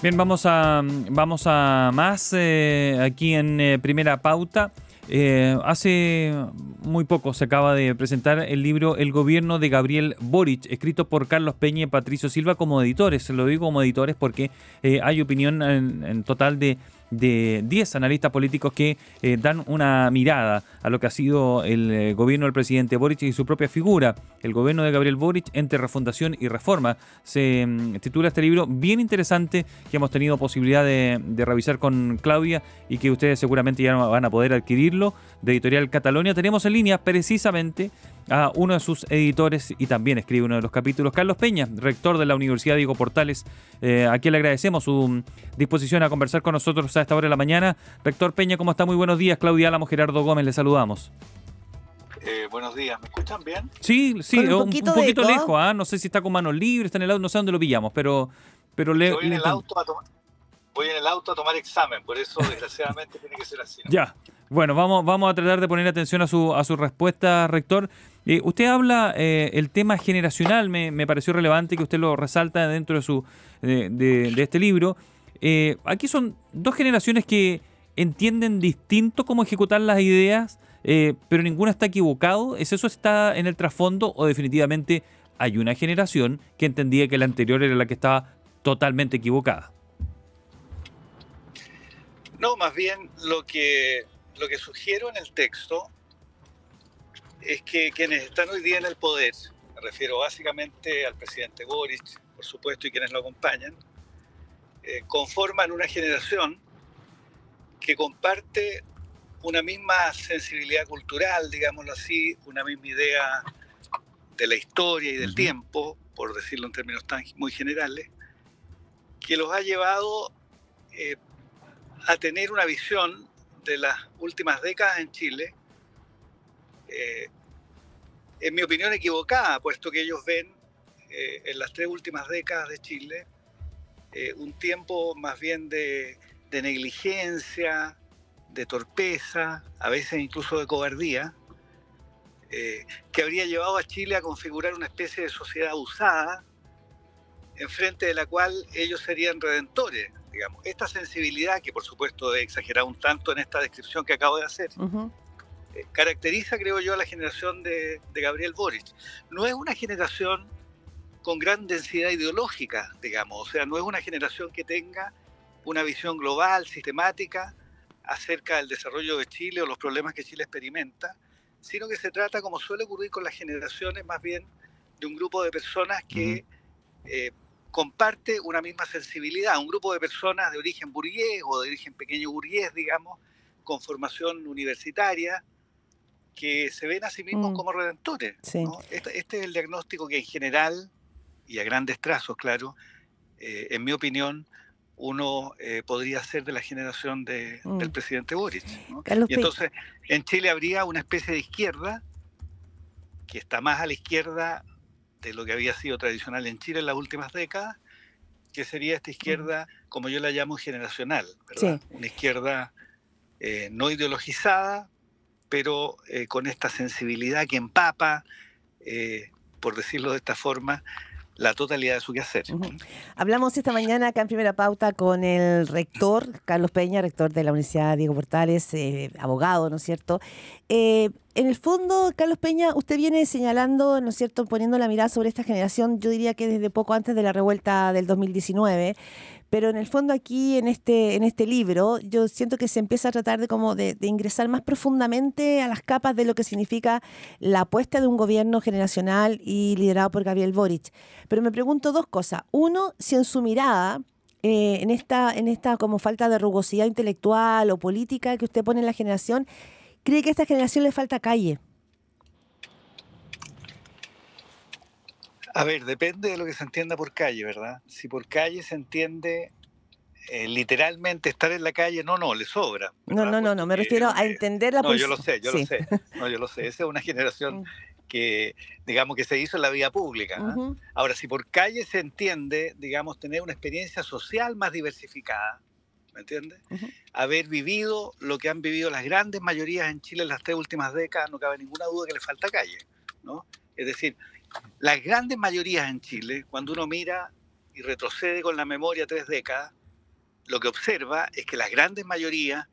Bien, vamos a más aquí en Primera Pauta. Hace muy poco se acaba de presentar el libro El gobierno de Gabriel Boric, escrito por Carlos Peña y Patricio Silva como editores. Lo digo como editores porque hay opinión en total de 10 analistas políticos que dan una mirada a lo que ha sido el gobierno del presidente Boric y su propia figura. El gobierno de Gabriel Boric entre refundación y reforma. Se titula este libro bien interesante que hemos tenido posibilidad de revisar con Claudia y que ustedes seguramente ya van a poder adquirirlo, de Editorial Catalonia. Tenemos en línea precisamente a uno de sus editores y también escribe uno de los capítulos, Carlos Peña, rector de la Universidad Diego Portales, a quien le agradecemos su disposición a conversar con nosotros a esta hora de la mañana. Rector Peña, ¿cómo está? Muy buenos días. Claudia Álamo, Gerardo Gómez, le saludamos. Buenos días, ¿me escuchan bien? Sí, un poquito lejos, ¿ah? No sé si está con manos libres, está en el auto, no sé dónde lo pillamos, pero voy en el auto a tomar examen, por eso desgraciadamente tiene que ser así, ¿no? Ya, bueno, vamos a tratar de poner atención a su respuesta, rector. Usted habla el tema generacional, me pareció relevante que usted lo resalta dentro de este libro. Aquí son dos generaciones que entienden distinto cómo ejecutar las ideas, pero ninguna está equivocado. ¿Es eso está en el trasfondo o definitivamente hay una generación que entendía que la anterior era la que estaba totalmente equivocada? No, más bien lo que sugiero en el texto es que quienes están hoy día en el poder, me refiero básicamente al presidente Boric, por supuesto, y quienes lo acompañan, conforman una generación que comparte una misma sensibilidad cultural, digámoslo así, una misma idea de la historia y del tiempo, por decirlo en términos muy generales, que los ha llevado a tener una visión de las últimas décadas en Chile, en mi opinión equivocada, puesto que ellos ven en las 3 últimas décadas de Chile un tiempo más bien de negligencia, de torpeza, a veces incluso de cobardía, que habría llevado a Chile a configurar una especie de sociedad usada, enfrente de la cual ellos serían redentores, digamos. Esta sensibilidad, que por supuesto he exagerado un tanto en esta descripción que acabo de hacer, caracteriza, creo yo, a la generación de Gabriel Boric. No es una generación con gran densidad ideológica, digamos, o sea, no es una generación que tenga una visión global, sistemática, acerca del desarrollo de Chile o los problemas que Chile experimenta, sino que se trata, como suele ocurrir con las generaciones, más bien de un grupo de personas que comparte una misma sensibilidad, un grupo de personas de origen burgués o de origen pequeño burgués, digamos, con formación universitaria, que se ven a sí mismos como redentores, sí, ¿no? Este es el diagnóstico que en general, y a grandes trazos, claro, en mi opinión, uno podría hacer de la generación del presidente Boric, ¿no? Y entonces en Chile habría una especie de izquierda que está más a la izquierda de lo que había sido tradicional en Chile en las últimas décadas, que sería esta izquierda, como yo la llamo, generacional, ¿verdad? Sí. Una izquierda no ideologizada, pero con esta sensibilidad que empapa, por decirlo de esta forma, la totalidad de su quehacer. Hablamos esta mañana acá en Primera Pauta con el rector, Carlos Peña, rector de la Universidad Diego Portales, abogado, ¿no es cierto? En el fondo, Carlos Peña, usted viene señalando, ¿no es cierto?, poniendo la mirada sobre esta generación, yo diría que desde poco antes de la revuelta del 2019, pero en el fondo aquí, en este libro, yo siento que se empieza a tratar de ingresar más profundamente a las capas de lo que significa la apuesta de un gobierno generacional y liderado por Gabriel Boric. Pero me pregunto dos cosas. Uno, si en su mirada, en esta como falta de rugosidad intelectual o política que usted pone en la generación, ¿cree que a esta generación le falta calle? A ver, depende de lo que se entienda por calle, ¿verdad? Si por calle se entiende literalmente estar en la calle, no, le sobra. No, me refiero a entender la posición. Yo lo sé. Esa es una generación que, digamos, que se hizo en la vía pública, ¿no? Ahora, si por calle se entiende, digamos, tener una experiencia social más diversificada, ¿me entiendes? Haber vivido lo que han vivido las grandes mayorías en Chile en las 3 últimas décadas, no cabe ninguna duda que le falta calle, ¿no? Es decir, las grandes mayorías en Chile, cuando uno mira y retrocede con la memoria 3 décadas, lo que observa es que las grandes mayorías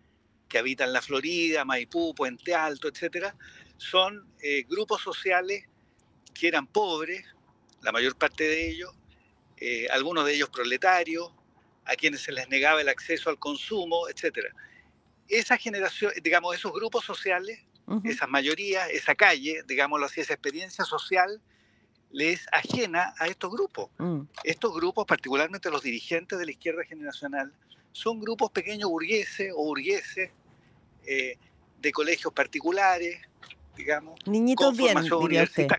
que habitan la Florida, Maipú, Puente Alto, etcétera, son grupos sociales que eran pobres, la mayor parte de ellos, algunos de ellos proletarios, a quienes se les negaba el acceso al consumo, etcétera. Esa generación, digamos, esos grupos sociales, esas mayorías, esa calle, digámoslo así, esa experiencia social, les es ajena a estos grupos. Estos grupos, particularmente los dirigentes de la izquierda generacional, son grupos pequeños burgueses o burgueses de colegios particulares, digamos, niñitos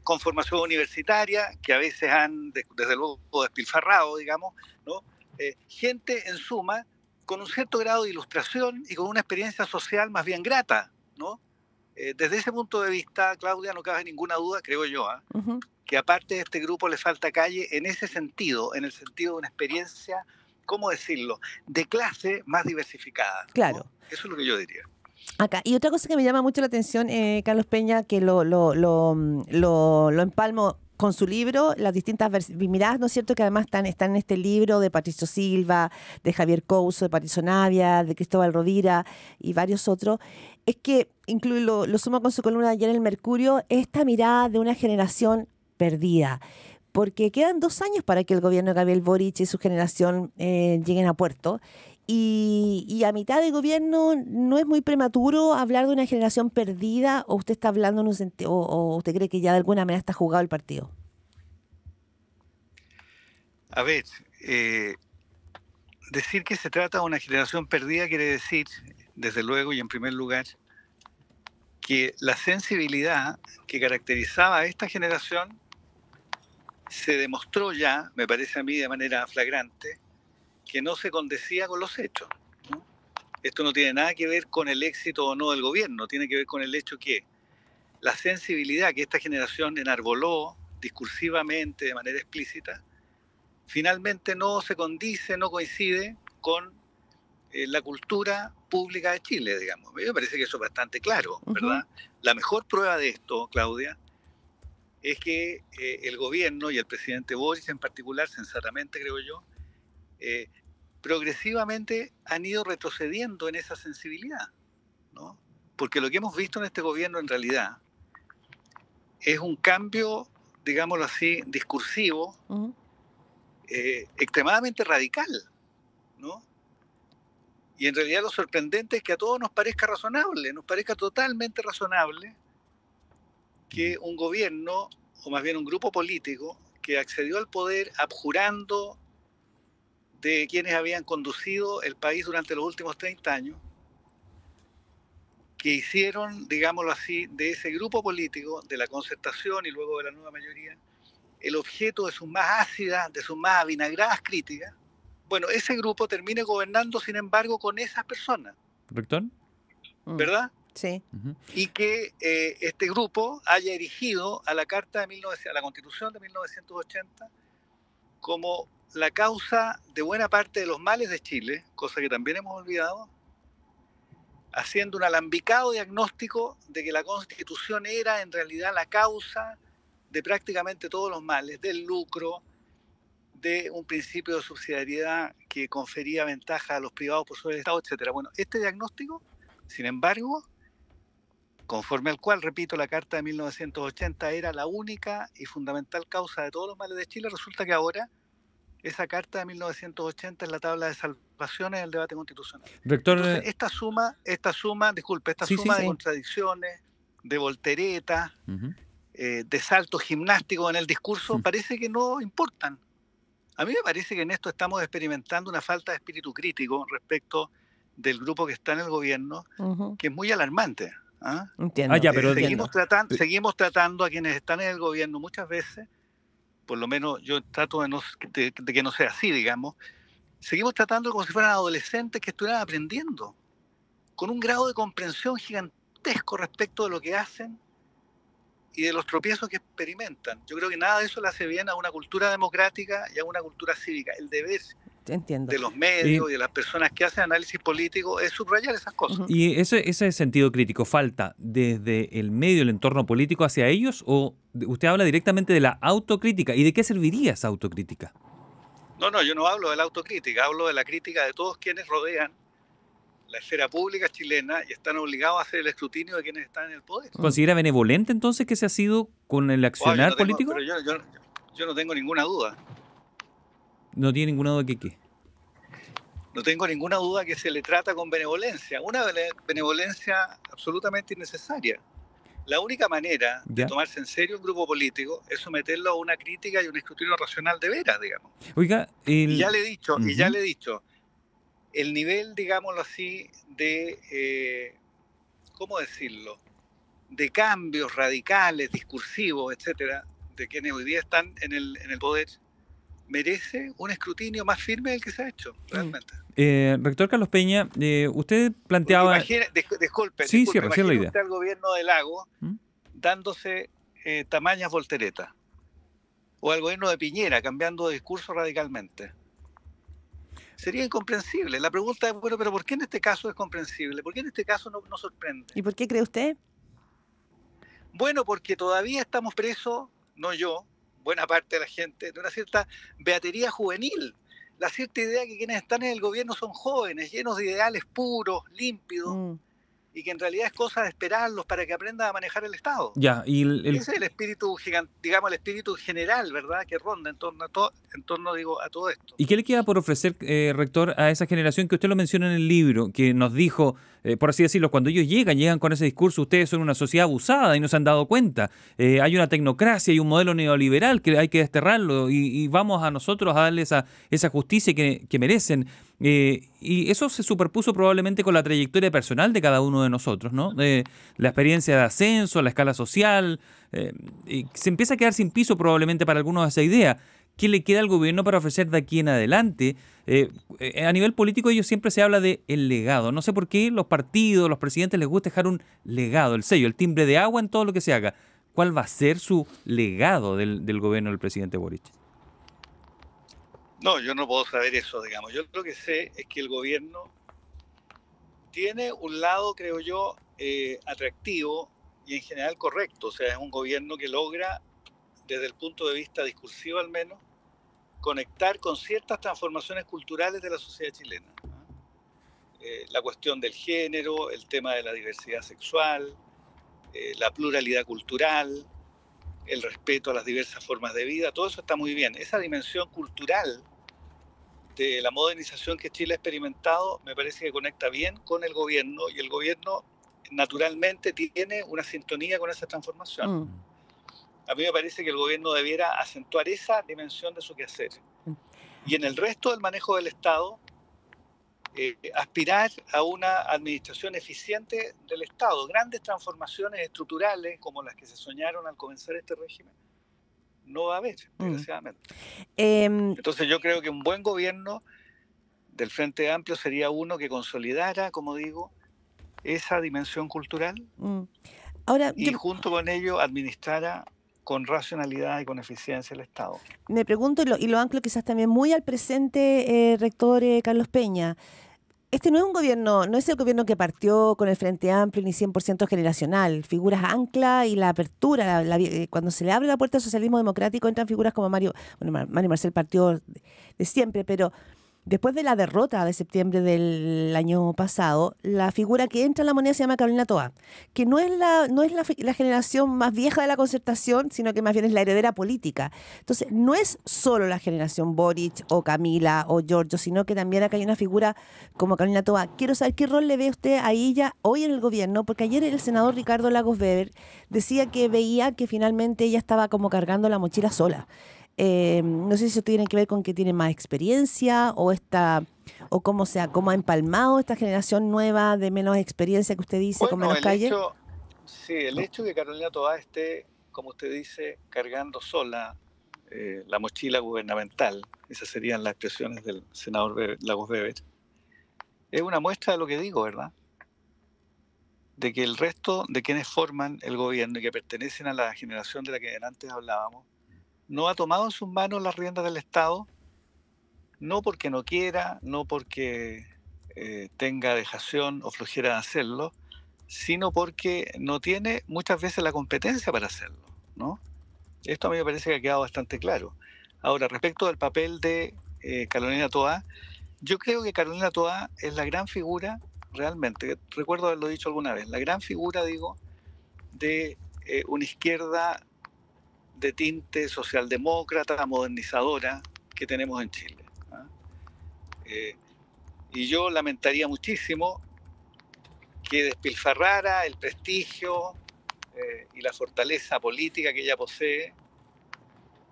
con formación universitaria, que a veces han, desde luego, despilfarrado, digamos, ¿no? Gente, en suma, con un cierto grado de ilustración y con una experiencia social más bien grata, ¿no? Desde ese punto de vista, Claudia, no cabe ninguna duda, creo yo, que aparte de este grupo le falta calle en ese sentido, en el sentido de una experiencia, ¿cómo decirlo?, de clase más diversificada. Claro. ¿No? Eso es lo que yo diría. Acá. Y otra cosa que me llama mucho la atención, Carlos Peña, que lo empalmo con su libro, las distintas miradas, ¿no es cierto?, que además están en este libro de Patricio Silva, de Javier Couso, de Patricio Navia, de Cristóbal Rovira y varios otros, es que lo suma con su columna de ayer en el Mercurio, esta mirada de una generación perdida. Porque quedan 2 años para que el gobierno de Gabriel Boric y su generación lleguen a puerto. Y a mitad de gobierno, ¿no es muy prematuro hablar de una generación perdida? ¿O usted está hablando en un sentido, o usted cree que ya de alguna manera está jugado el partido? A ver, decir que se trata de una generación perdida quiere decir, desde luego y en primer lugar, que la sensibilidad que caracterizaba a esta generación se demostró ya, me parece a mí de manera flagrante, que no se condecía con los hechos, ¿no? Esto no tiene nada que ver con el éxito o no del gobierno, tiene que ver con el hecho que la sensibilidad que esta generación enarboló discursivamente, de manera explícita, finalmente no se condice, no coincide con la cultura pública de Chile, digamos. A mí me parece que eso es bastante claro, ¿verdad? La mejor prueba de esto, Claudia, es que el gobierno y el presidente Boric en particular, sensatamente creo yo, progresivamente han ido retrocediendo en esa sensibilidad, ¿no? Porque lo que hemos visto en este gobierno en realidad es un cambio, digámoslo así, discursivo, extremadamente radical, ¿no? Y en realidad lo sorprendente es que a todos nos parezca razonable, nos parezca totalmente razonable que un gobierno, o más bien un grupo político, que accedió al poder abjurando de quienes habían conducido el país durante los últimos 30 años, que hicieron, digámoslo así, de ese grupo político, de la concertación y luego de la nueva mayoría, el objeto de sus más ácidas, de sus más avinagradas críticas. Bueno, ese grupo termine gobernando, sin embargo, con esas personas. ¿Rector? ¿Verdad? Sí. Y que este grupo haya erigido a la a la Constitución de 1980 como la causa de buena parte de los males de Chile, cosa que también hemos olvidado, haciendo un alambicado diagnóstico de que la Constitución era en realidad la causa de prácticamente todos los males, del lucro, de un principio de subsidiariedad que confería ventaja a los privados por sobre el Estado, etc. Bueno, este diagnóstico, sin embargo, conforme al cual, repito, la Carta de 1980 era la única y fundamental causa de todos los males de Chile, resulta que ahora esa Carta de 1980 es la tabla de salvaciones del debate constitucional. Rector, entonces, esta suma de contradicciones, de volteretas, de saltos gimnásticos en el discurso, parece que no importan. A mí me parece que en esto estamos experimentando una falta de espíritu crítico respecto del grupo que está en el gobierno, que es muy alarmante. Entiendo. Pero seguimos tratando a quienes están en el gobierno muchas veces, por lo menos yo trato de que no sea así, digamos, seguimos tratando como si fueran adolescentes que estuvieran aprendiendo, con un grado de comprensión gigantesco respecto de lo que hacen y de los tropiezos que experimentan. Yo creo que nada de eso le hace bien a una cultura democrática y a una cultura cívica. El deber de los medios y de las personas que hacen análisis político es subrayar esas cosas. ¿Y ese sentido crítico falta desde el medio, el entorno político hacia ellos? ¿O usted habla directamente de la autocrítica? ¿Y de qué serviría esa autocrítica? No, yo no hablo de la autocrítica, hablo de la crítica de todos quienes rodean la esfera pública chilena y están obligados a hacer el escrutinio de quienes están en el poder. ¿Considera benevolente entonces que se ha sido con el accionar político? Pero yo no tengo ninguna duda. No tiene ninguna duda que qué. No tengo ninguna duda que se le trata con benevolencia, una benevolencia absolutamente innecesaria. La única manera de tomarse en serio un grupo político es someterlo a una crítica y un escrutinio racional de veras, digamos. Oiga, y ya le he dicho, el nivel, digámoslo así, de, ¿cómo decirlo?, de cambios radicales, discursivos, etcétera, de quienes hoy día están en el poder, merece un escrutinio más firme del que se ha hecho, realmente. Rector Carlos Peña, usted planteaba... Disculpe, recién la idea. Usted al gobierno de Lagos dándose tamañas volteretas, o al gobierno de Piñera cambiando de discurso radicalmente. Sería incomprensible. La pregunta es, bueno, pero ¿por qué en este caso es comprensible? ¿Por qué en este caso no sorprende? ¿Y por qué cree usted? Bueno, porque todavía estamos presos, no yo, buena parte de la gente, de una cierta beatería juvenil. La cierta idea que quienes están en el gobierno son jóvenes, llenos de ideales puros, límpidos, y que en realidad es cosa de esperarlos para que aprendan a manejar el Estado. Ya, y ese es el espíritu digamos, el espíritu general, ¿verdad?, que ronda en torno a todo esto. ¿Y qué le queda por ofrecer, rector, a esa generación que usted lo menciona en el libro, que nos dijo, por así decirlo, cuando ellos llegan con ese discurso, ustedes son una sociedad abusada y no se han dado cuenta? Hay una tecnocracia y un modelo neoliberal que hay que desterrarlo y vamos a nosotros a darles esa justicia que merecen. Y eso se superpuso probablemente con la trayectoria personal de cada uno de nosotros, ¿no? La experiencia de ascenso, la escala social, y se empieza a quedar sin piso probablemente para algunos esa idea. ¿Qué le queda al gobierno para ofrecer de aquí en adelante? A nivel político ellos siempre se habla de el legado. No sé por qué los partidos, los presidentes les gusta dejar un legado, el sello, el timbre de agua en todo lo que se haga. ¿Cuál va a ser su legado del gobierno del presidente Boric? No, yo no puedo saber eso, digamos. Yo lo que sé es que el gobierno tiene un lado, creo yo, atractivo y en general correcto. O sea, es un gobierno que logra, desde el punto de vista discursivo al menos, conectar con ciertas transformaciones culturales de la sociedad chilena. La cuestión del género, el tema de la diversidad sexual, la pluralidad cultural, el respeto a las diversas formas de vida, todo eso está muy bien. Esa dimensión cultural de la modernización que Chile ha experimentado me parece que conecta bien con el gobierno y el gobierno naturalmente tiene una sintonía con esa transformación. A mí me parece que el gobierno debiera acentuar esa dimensión de su quehacer. Y en el resto del manejo del Estado, aspirar a una administración eficiente del Estado. Grandes transformaciones estructurales como las que se soñaron al comenzar este régimen no va a haber, desgraciadamente. Entonces yo creo que un buen gobierno del Frente Amplio sería uno que consolidara, como digo, esa dimensión cultural y junto con ello administrara con racionalidad y con eficiencia el Estado. Me pregunto, y lo anclo quizás también muy al presente, rector Carlos Peña. Este no es un gobierno, no es el gobierno que partió con el Frente Amplio ni 100% generacional. Figuras ancla y la apertura, cuando se le abre la puerta al socialismo democrático entran figuras como Mario Marcel partió de siempre, pero después de la derrota de septiembre del año pasado, la figura que entra en la moneda se llama Carolina Toá, que no es la generación más vieja de la Concertación, sino que más bien es la heredera política. Entonces, no es solo la generación Boric o Camila o Giorgio, sino que también acá hay una figura como Carolina Toá. Quiero saber qué rol le ve usted a ella hoy en el gobierno, porque ayer el senador Ricardo Lagos Weber decía que veía que finalmente ella estaba como cargando la mochila sola. No sé si eso tiene que ver con que tiene más experiencia o cómo ha empalmado esta generación nueva de menos experiencia que usted dice, con menos calle. El hecho de que Carolina Toá esté, como usted dice, cargando sola la mochila gubernamental, esas serían las expresiones del senador Lagos Weber, es una muestra de lo que digo, ¿verdad? De que el resto de quienes forman el gobierno y que pertenecen a la generación de la que antes hablábamos, no ha tomado en sus manos las riendas del Estado, no porque no quiera, no porque tenga dejación o flojera de hacerlo, sino porque no tiene muchas veces la competencia para hacerlo, ¿no? Esto a mí me parece que ha quedado bastante claro. Ahora, respecto del papel de Carolina Toá. Yo creo que Carolina Toá es la gran figura, realmente, recuerdo haberlo dicho alguna vez, la gran figura, digo, de una izquierda de tinte socialdemócrata, modernizadora que tenemos en Chile. Y yo lamentaría muchísimo que despilfarrara el prestigio y la fortaleza política que ella posee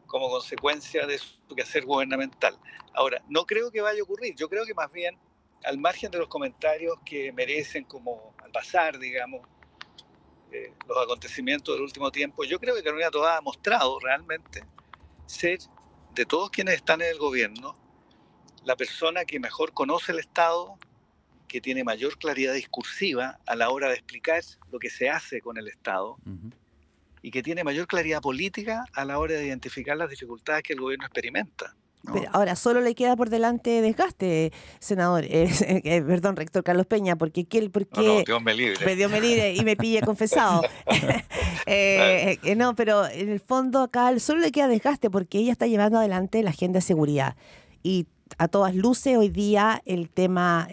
como consecuencia de su quehacer gubernamental. Ahora, no creo que vaya a ocurrir. Yo creo que más bien, al margen de los comentarios que merecen como al pasar, digamos, los acontecimientos del último tiempo, yo creo que Carolina Toá ha mostrado realmente ser, de todos quienes están en el gobierno, la persona que mejor conoce el Estado, que tiene mayor claridad discursiva a la hora de explicar lo que se hace con el Estado, y que tiene mayor claridad política a la hora de identificar las dificultades que el gobierno experimenta, ¿no? Pero ahora solo le queda por delante desgaste, senador, perdón, rector Carlos Peña, porque No, Dios me libre. Dios me libre y me pille confesado. No, pero en el fondo acá solo le queda desgaste porque ella está llevando adelante la agenda de seguridad. Y a todas luces hoy día el tema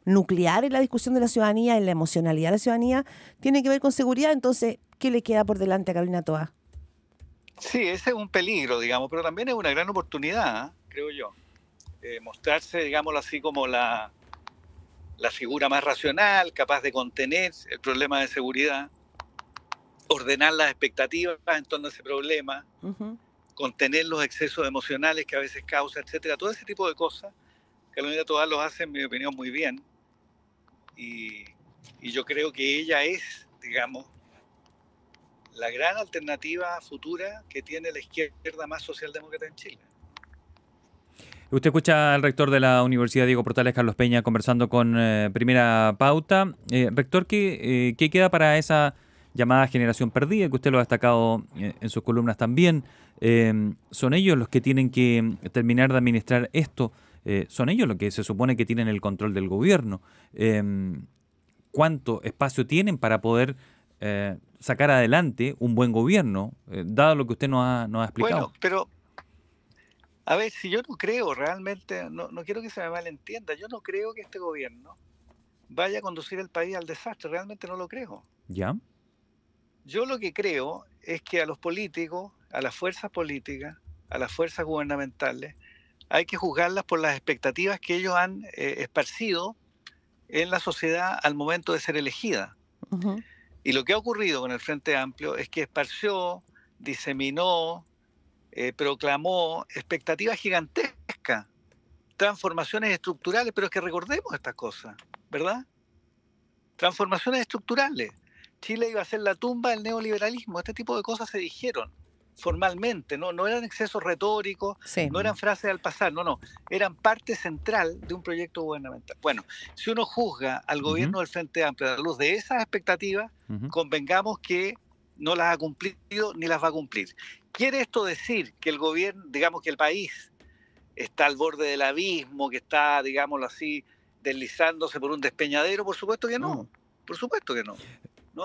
nuclear en la discusión de la ciudadanía, en la emocionalidad de la ciudadanía, tiene que ver con seguridad. Entonces, ¿qué le queda por delante a Carolina Toá? Sí, ese es un peligro, digamos, pero también es una gran oportunidad, creo yo. Mostrarse, digámoslo así, como la figura más racional, capaz de contener el problema de seguridad, ordenar las expectativas en torno a ese problema, contener los excesos emocionales que a veces causa, etcétera. Todo ese tipo de cosas, Carolina Toá los hace, en mi opinión, muy bien. Y yo creo que ella es, digamos, la gran alternativa futura que tiene la izquierda más socialdemócrata en Chile. Usted escucha al rector de la Universidad Diego Portales, Carlos Peña, conversando con Primera Pauta. Rector, ¿qué queda para esa llamada generación perdida, que usted lo ha destacado en sus columnas también? ¿Son ellos los que tienen que terminar de administrar esto? ¿Son ellos los que se supone que tienen el control del gobierno? ¿Cuánto espacio tienen para poder sacar adelante un buen gobierno, dado lo que usted nos ha explicado? Bueno, pero, a ver, si yo no creo realmente, no quiero que se me malentienda, yo no creo que este gobierno vaya a conducir el país al desastre, realmente no lo creo. ¿Ya? Yo lo que creo es que a los políticos, a las fuerzas políticas, a las fuerzas gubernamentales, hay que juzgarlas por las expectativas que ellos han esparcido en la sociedad al momento de ser elegida. Y lo que ha ocurrido con el Frente Amplio es que esparció, diseminó, proclamó expectativas gigantescas, transformaciones estructurales, pero es que recordemos estas cosas, ¿verdad? Transformaciones estructurales. Chile iba a ser la tumba del neoliberalismo, este tipo de cosas se dijeron formalmente, no eran excesos retóricos, sí. No eran frases al pasar, no, eran parte central de un proyecto gubernamental. Bueno, si uno juzga al gobierno del Frente Amplio a la luz de esas expectativas, convengamos que no las ha cumplido ni las va a cumplir. ¿Quiere esto decir que el gobierno, digamos que el país está al borde del abismo, que está, digámoslo así, deslizándose por un despeñadero? Por supuesto que no, por supuesto que no. ¿No?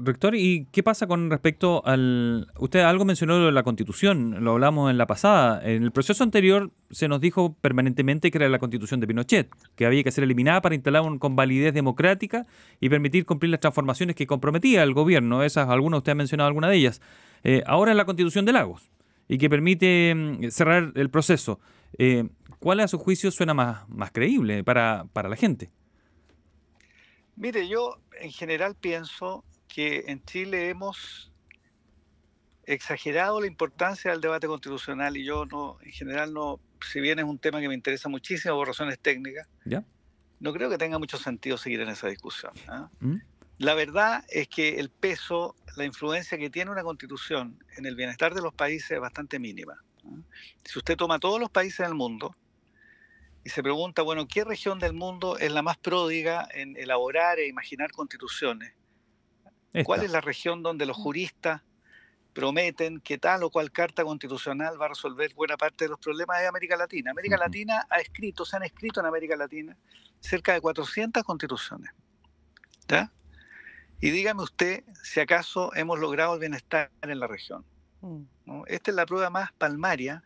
Rector, ¿y qué pasa con respecto al... Usted algo mencionó de la Constitución, lo hablamos en la pasada. En el proceso anterior se nos dijo permanentemente que era la Constitución de Pinochet, que había que ser eliminada para instalar con validez democrática y permitir cumplir las transformaciones que comprometía el gobierno. Usted ha mencionado alguna de ellas. Ahora es la Constitución de Lagos y que permite cerrar el proceso. ¿Cuál a su juicio suena más creíble para la gente? Mire, yo en general pienso que en Chile hemos exagerado la importancia del debate constitucional y yo en general si bien es un tema que me interesa muchísimo por razones técnicas, ¿ya? No creo que tenga mucho sentido seguir en esa discusión. La verdad es que el peso, la influencia que tiene una constitución en el bienestar de los países es bastante mínima. Si usted toma todos los países del mundo y se pregunta, bueno, ¿qué región del mundo es la más pródiga en elaborar e imaginar constituciones? ¿Cuál es la región donde los juristas prometen que tal o cual carta constitucional va a resolver buena parte de los problemas de América Latina? América Latina se han escrito en América Latina cerca de 400 constituciones. ¿Ya? Y dígame usted si acaso hemos logrado el bienestar en la región, ¿no? Esta es la prueba más palmaria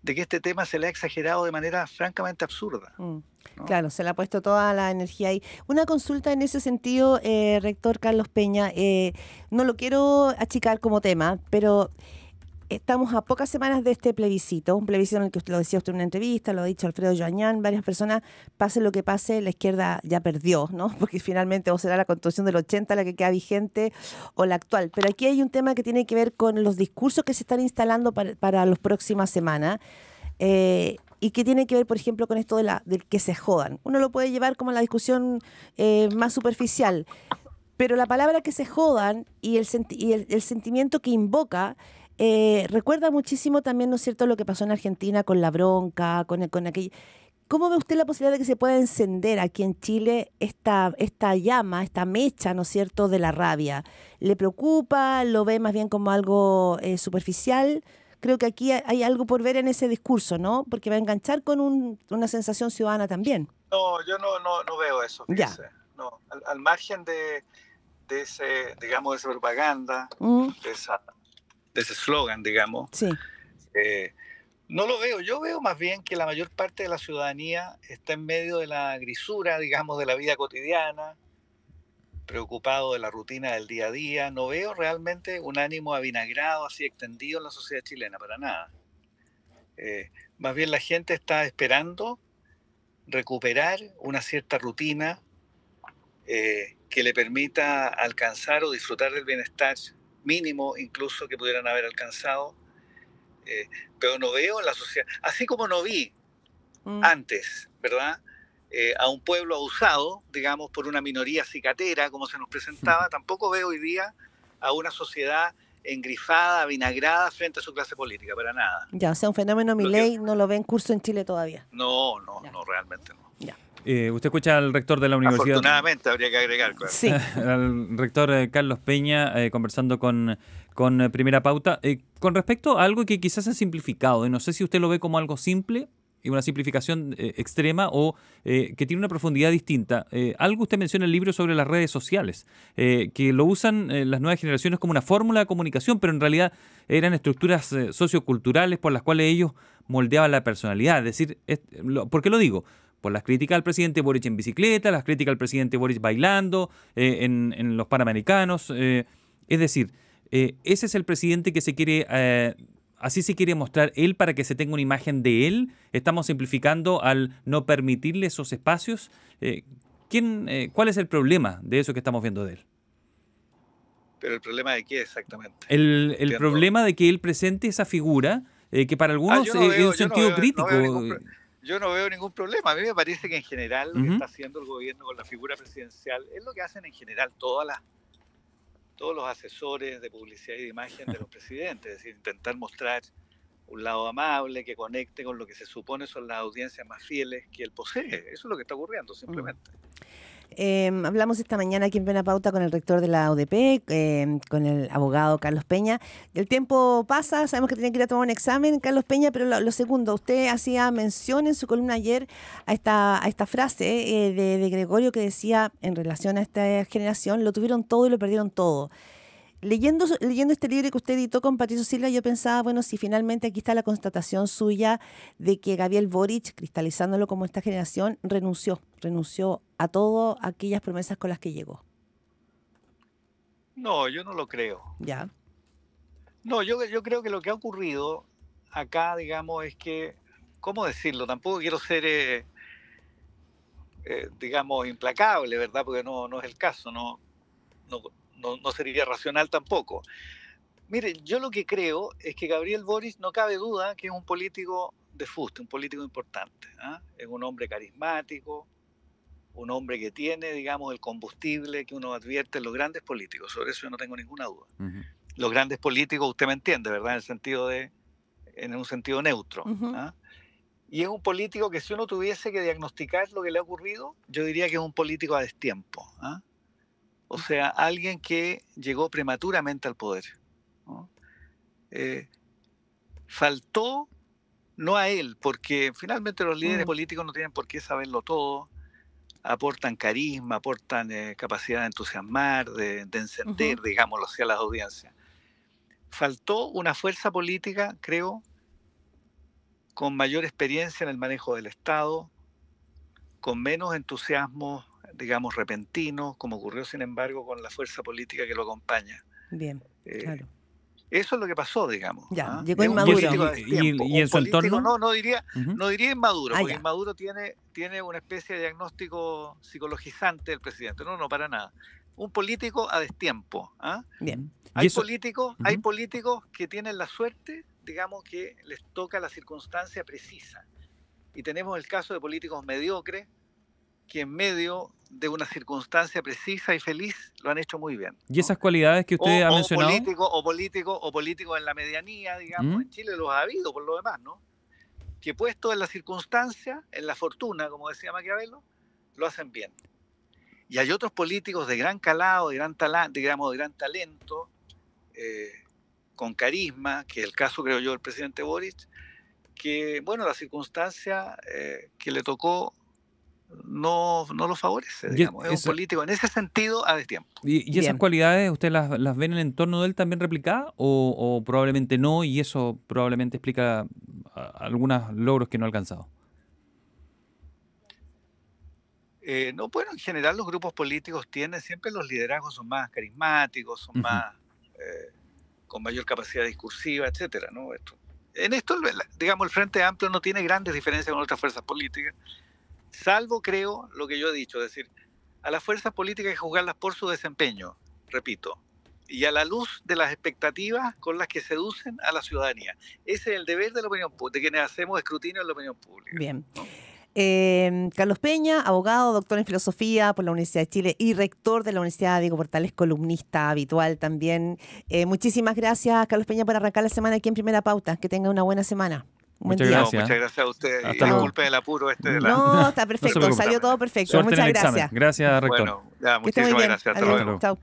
de que este tema se le ha exagerado de manera francamente absurda, ¿no? Claro, se le ha puesto toda la energía ahí. Una consulta en ese sentido, rector Carlos Peña, no lo quiero achicar como tema, pero estamos a pocas semanas de este plebiscito, un plebiscito en el que usted lo decía usted en una entrevista, lo ha dicho Alfredo Joañán, varias personas, pase lo que pase, la izquierda ya perdió, ¿no? Porque finalmente o será la Constitución del 80 la que queda vigente o la actual. Pero aquí hay un tema que tiene que ver con los discursos que se están instalando para las próximas semanas. Y que tiene que ver, por ejemplo, con esto del que se jodan. Uno lo puede llevar como a la discusión más superficial, pero la palabra que se jodan y el sentimiento que invoca recuerda muchísimo también, ¿no es cierto?, lo que pasó en Argentina con la bronca, con aquello. ¿Cómo ve usted la posibilidad de que se pueda encender aquí en Chile esta llama, esta mecha, ¿no es cierto?, de la rabia? ¿Le preocupa? ¿Lo ve más bien como algo superficial? Creo que aquí hay algo por ver en ese discurso, ¿no? Porque va a enganchar con una sensación ciudadana también. No, yo no veo eso, fíjese. Ya. No, al margen de ese, digamos, de esa propaganda, de ese eslogan, digamos, Sí. no lo veo. Yo veo más bien que la mayor parte de la ciudadanía está en medio de la grisura, digamos, de la vida cotidiana, preocupado de la rutina del día a día. No veo realmente un ánimo avinagrado, así extendido en la sociedad chilena, para nada. Más bien la gente está esperando recuperar una cierta rutina que le permita alcanzar o disfrutar del bienestar mínimo incluso que pudieran haber alcanzado, pero no veo en la sociedad, así como no vi antes, ¿verdad?, a un pueblo abusado, digamos, por una minoría cicatera, como se nos presentaba, tampoco veo hoy día a una sociedad engrifada, vinagrada frente a su clase política, para nada. Ya, o sea, un fenómeno Milei no lo ve en curso en Chile todavía. No, realmente no. Ya. Usted escucha al rector de la universidad. Afortunadamente habría que agregar, claro. Sí. Al rector Carlos Peña conversando con Primera Pauta. Con respecto a algo que quizás ha simplificado, y no sé si usted lo ve como algo simple y una simplificación extrema o que tiene una profundidad distinta. Algo usted menciona en el libro sobre las redes sociales, que lo usan las nuevas generaciones como una fórmula de comunicación, pero en realidad eran estructuras socioculturales por las cuales ellos moldeaban la personalidad. Es decir, ¿por qué lo digo? Por las críticas al presidente Boric en bicicleta, las críticas al presidente Boric bailando en los Panamericanos. Es decir, ese es el presidente que se quiere, así se quiere mostrar él para que se tenga una imagen de él. Estamos simplificando al no permitirle esos espacios. ¿Cuál es el problema de eso que estamos viendo de él? ¿Pero el problema de qué exactamente? El problema de que él presente esa figura que para algunos es un sentido crítico. Yo no veo ningún problema. A mí me parece que en general lo que está haciendo el gobierno con la figura presidencial es lo que hacen en general todos los asesores de publicidad y de imagen de los presidentes. Es decir, intentar mostrar un lado amable que conecte con lo que se supone son las audiencias más fieles que él posee. Eso es lo que está ocurriendo, simplemente. Hablamos esta mañana aquí en Plena Pauta con el rector de la UDP, con el abogado Carlos Peña. El tiempo pasa, sabemos que tiene que ir a tomar un examen, Carlos Peña, pero lo segundo, usted hacía mención en su columna ayer a esta frase de Gregorio que decía en relación a esta generación, lo tuvieron todo y lo perdieron todo. Leyendo este libro que usted editó con Patricio Silva, yo pensaba, bueno, si finalmente aquí está la constatación suya de que Gabriel Boric, cristalizándolo como esta generación, renunció a todas aquellas promesas con las que llegó. No, yo no lo creo. ¿Ya? No, yo creo que lo que ha ocurrido acá, digamos, es que, ¿cómo decirlo? Tampoco quiero ser, digamos, implacable, ¿verdad? Porque no es el caso, no sería racional tampoco. Mire, yo lo que creo es que Gabriel Boric no cabe duda que es un político de fuste, un político importante. Es un hombre carismático, un hombre que tiene, digamos, el combustible que uno advierte en los grandes políticos. Sobre eso yo no tengo ninguna duda. Uh-huh. Los grandes políticos, usted me entiende, ¿verdad? En un sentido neutro. Uh-huh. Y es un político que si uno tuviese que diagnosticar lo que le ha ocurrido, yo diría que es un político a destiempo. O sea, alguien que llegó prematuramente al poder, ¿no? Faltó, no a él, porque finalmente los líderes políticos no tienen por qué saberlo todo, aportan carisma, aportan capacidad de entusiasmar, de encender, digámoslo así, a las audiencias. Faltó una fuerza política, creo, con mayor experiencia en el manejo del Estado, con menos entusiasmo, digamos, repentino, como ocurrió, sin embargo, con la fuerza política que lo acompaña. Bien, claro. Eso es lo que pasó, digamos. Ya, llegó Es un inmaduro. político a destiempo. ¿Y en su entorno? No diría inmaduro, porque ya. inmaduro tiene una especie de diagnóstico psicologizante del presidente. No, para nada. Un político a destiempo. Bien. Hay políticos que tienen la suerte, digamos, que les toca la circunstancia precisa. Y tenemos el caso de políticos mediocres que en medio de una circunstancia precisa y feliz lo han hecho muy bien, ¿no? Y esas cualidades que usted ha mencionado. Políticos en la medianía, digamos, en Chile los ha habido por lo demás, ¿no? Que puestos en la circunstancia, en la fortuna, como decía Maquiavelo, lo hacen bien. Y hay otros políticos de gran calado, de gran talento, con carisma, que es el caso, creo yo, del presidente Boric, que, bueno, la circunstancia que le tocó no lo favorece, digamos. Es un político en ese sentido a destiempo. ¿Y esas cualidades usted las ve en el entorno de él también replicadas o probablemente no, y eso probablemente explica algunos logros que no ha alcanzado? No, bueno, en general los grupos políticos siempre los liderazgos son más carismáticos, son más con mayor capacidad discursiva, etcétera, ¿no? En esto, digamos, el Frente Amplio no tiene grandes diferencias con otras fuerzas políticas, salvo, creo, lo que yo he dicho, es decir, a las fuerzas políticas hay que juzgarlas por su desempeño, repito, y a la luz de las expectativas con las que seducen a la ciudadanía. Ese es el deber de la opinión pública, de quienes hacemos escrutinio en la opinión pública. Bien. Carlos Peña, abogado, doctor en filosofía por la Universidad de Chile y rector de la Universidad Diego Portales, columnista habitual también. Muchísimas gracias, Carlos Peña, por arrancar la semana aquí en Primera Pauta. Que tenga una buena semana. Muchas gracias. Muchas gracias a usted. Hasta y luego. disculpe el apuro No, está perfecto, salió todo perfecto. Suerte Muchas en el examen. gracias. Gracias, rector. Bueno, ya, Que esté muy muchísimas bien. gracias. Hasta Adiós. luego. Chao.